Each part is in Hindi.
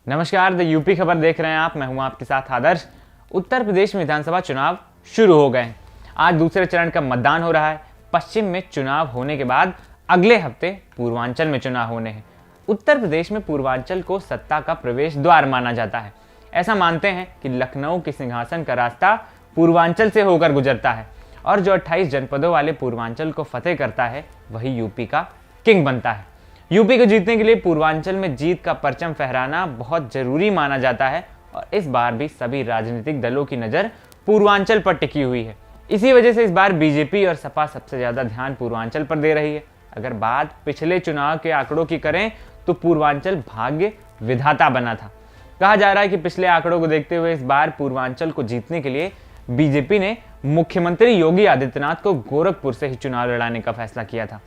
नमस्कार, द यूपी खबर देख रहे हैं आप। मैं हूं आपके साथ आदर्श। उत्तर प्रदेश में विधानसभा चुनाव शुरू हो गए हैं। आज दूसरे चरण का मतदान हो रहा है। पश्चिम में चुनाव होने के बाद अगले हफ्ते पूर्वांचल में चुनाव होने हैं। उत्तर प्रदेश में पूर्वांचल को सत्ता का प्रवेश द्वार माना जाता है। ऐसा मानते हैं कि लखनऊ के सिंहासन का रास्ता पूर्वांचल से होकर गुजरता है और जो 28 जनपदों वाले पूर्वांचल को फतेह करता है वही यूपी का किंग बनता है। यूपी को जीतने के लिए पूर्वांचल में जीत का परचम फहराना बहुत जरूरी माना जाता है और इस बार भी सभी राजनीतिक दलों की नजर पूर्वांचल पर टिकी हुई है। इसी वजह से इस बार बीजेपी और सपा सबसे ज्यादा ध्यान पूर्वांचल पर दे रही है। अगर बात पिछले चुनाव के आंकड़ों की करें तो पूर्वांचल भाग्य विधाता बना था। कहा जा रहा है कि पिछले आंकड़ों को देखते हुए इस बार पूर्वांचल को जीतने के लिए बीजेपी ने मुख्यमंत्री योगी आदित्यनाथ को गोरखपुर से ही चुनाव लड़ाने का फैसला किया था।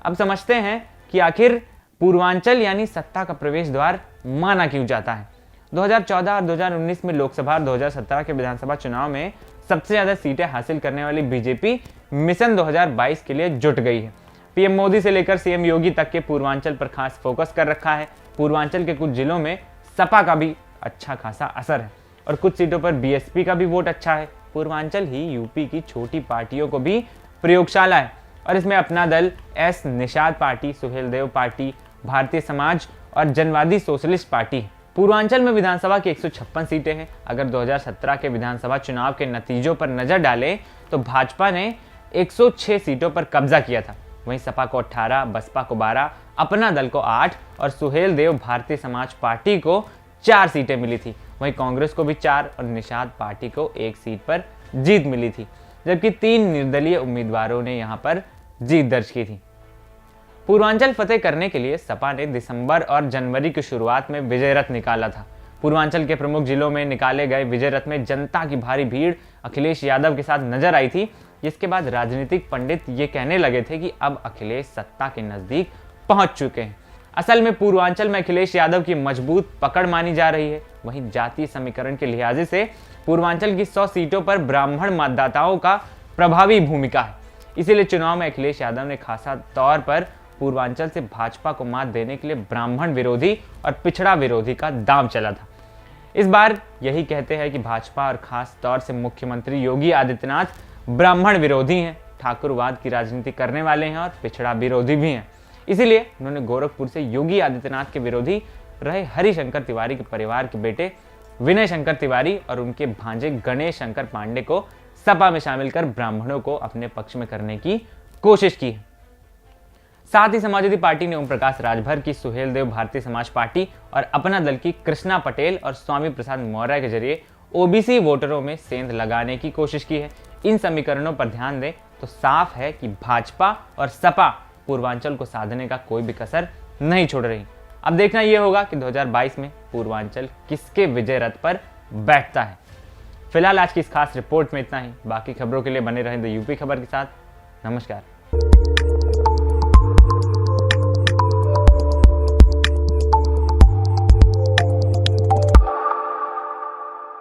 अब समझते हैं कि आखिर पूर्वांचल यानी सत्ता का प्रवेश द्वार माना क्यों जाता है। 2014 और 2019 में लोकसभा और 2017 के विधानसभा चुनाव में सबसे ज्यादा सीटें हासिल करने वाली बीजेपी मिशन 2022 के लिए जुट गई है। पीएम मोदी से लेकर सीएम योगी तक के पूर्वांचल पर खास फोकस कर रखा है। पूर्वांचल के कुछ जिलों में सपा का भी अच्छा खासा असर है और कुछ सीटों पर बीएसपी का भी वोट अच्छा है। पूर्वांचल ही यूपी की छोटी पार्टियों को भी प्रयोगशाला है और इसमें अपना दल, S Nishad party, Suheldev party, Bharatiya Samaj और जनवादी सोशलिस्ट पार्टी है। पूर्वांचल में विधानसभा की 156 सीटें हैं। अगर 2017 के विधानसभा चुनाव के नतीजों पर नजर डालें तो भाजपा ने 106 सीटों पर कब्जा किया था। वहीं सपा को 18, बसपा को 12, अपना दल को 8 और सुहेलदेव भारतीय समाज पार्टी को 4 सीटें मिली थी। वहीं कांग्रेस को भी 4 और निषाद पार्टी को 1 सीट पर जीत मिली थी, जबकि 3 निर्दलीय उम्मीदवारों ने यहां पर जीत दर्ज की थी। पूर्वांचल फतेह करने के लिए सपा ने दिसंबर और जनवरी की शुरुआत में विजय रथ निकाला था। पूर्वांचल के प्रमुख जिलों में निकाले गए विजय रथ में जनता की भारी भीड़ अखिलेश यादव के साथ नजर आई थी, जिसके बाद राजनीतिक पंडित ये कहने लगे थे कि अब अखिलेश सत्ता के नजदीक पहुंच चुके हैं। असल में पूर्वांचल में अखिलेश यादव की मजबूत पकड़ मानी जा रही है। वहीं जातीय समीकरण के लिहाज से पूर्वांचल की 100 सीटों पर ब्राह्मण मतदाताओं का प्रभावी भूमिका है। इसीलिए चुनाव में अखिलेश यादव ने खासा तौर पर पूर्वांचल से भाजपा को मात देने के लिए ब्राह्मण विरोधी और पिछड़ा विरोधी का दांव चला था। इस बार यही कहते हैं कि भाजपा और खास तौर से मुख्यमंत्री योगी आदित्यनाथ ब्राह्मण विरोधी हैं, ठाकुरवाद की राजनीति करने वाले हैं और पिछड़ा विरोधी भी हैं। इसीलिए उन्होंने गोरखपुर से योगी आदित्यनाथ के विरोधी रहे हरिशंकर तिवारी के परिवार के बेटे विनय शंकर तिवारी और उनके भांजे गणेश शंकर पांडे को सपा में शामिल कर ब्राह्मणों को अपने पक्ष में करने की कोशिश की। साथ ही समाजवादी पार्टी ने ओम प्रकाश राजभर की सुहेलदेव भारतीय समाज पार्टी और अपना दल की कृष्णा पटेल और स्वामी प्रसाद मौर्य के जरिए ओबीसी वोटरों में सेंध लगाने की कोशिश की है। इन समीकरणों पर ध्यान दें तो साफ है कि भाजपा और सपा पूर्वांचल को साधने का कोई भी कसर नहीं छोड़ रही। अब देखना यह होगा कि 2022 में पूर्वांचल किसके विजय रथ पर बैठता है। फिलहाल आज की इस खास रिपोर्ट में इतना ही। बाकी खबरों के लिए बने रहें द यूपी खबर के साथ। नमस्कार।